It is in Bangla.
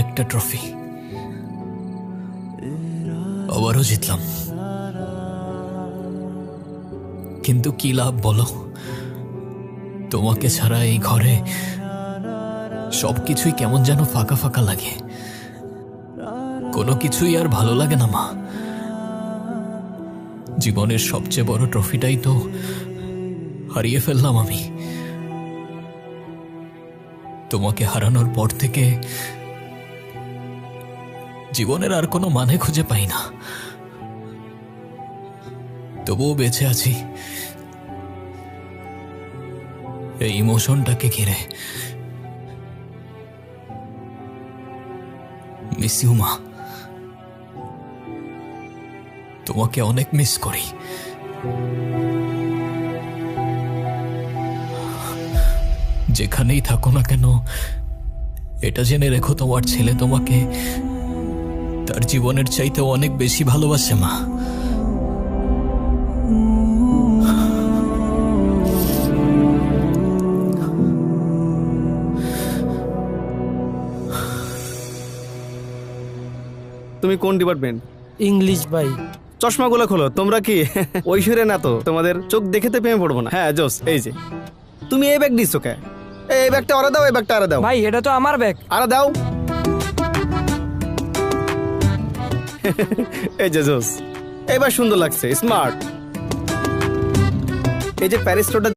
একটা ট্রফি, আবারও জিতলাম। কিন্তু কি লাভ বলো? তোমাকে ছাড়া এই ঘরে সবকিছুই কেমন যেন ফাঁকা ফাঁকা লাগে। কোনো কিছুই আর ভালো লাগে না মা। জীবনের সবচেয়ে বড় ট্রফিটাই তো হারিয়ে ফেললাম আমি। তোমাকে হারানোর পর থেকে জীবনের আর কোনো মানে খুঁজে পাই না। তবুও বেঁচে আছি এই ইমোশনটাকে ঘিরে। মিস ইউ মা, তোমাকে অনেক মিস করি। যেখানেই থাকো না কেন, এটা জেনে রেখো তোমার ছেলে তোমাকে তার জীবনের চাইতে অনেক বেশি ভালোবাসে মা। তুমি কোন ডিপার্টমেন্ট? ইংলিশ ভাই। চশমাগুলো খোলো। তোমরা কি ঐশ্বর্য না তো? তোমাদের চোখ দেখে তো প্রেমে পড়বো না। হ্যাঁ জোস। এই যে তুমি এই ব্যাগ দিচ্ছ কে? এই ব্যাগটা আরে দাও, এই ব্যাগটা আরে দাও। ভাই এটা তো আমার ব্যাগ। আরে দাও। এই যে জোস, এবার সুন্দর লাগছে, স্মার্ট। এই যে প্যারিস রোডটা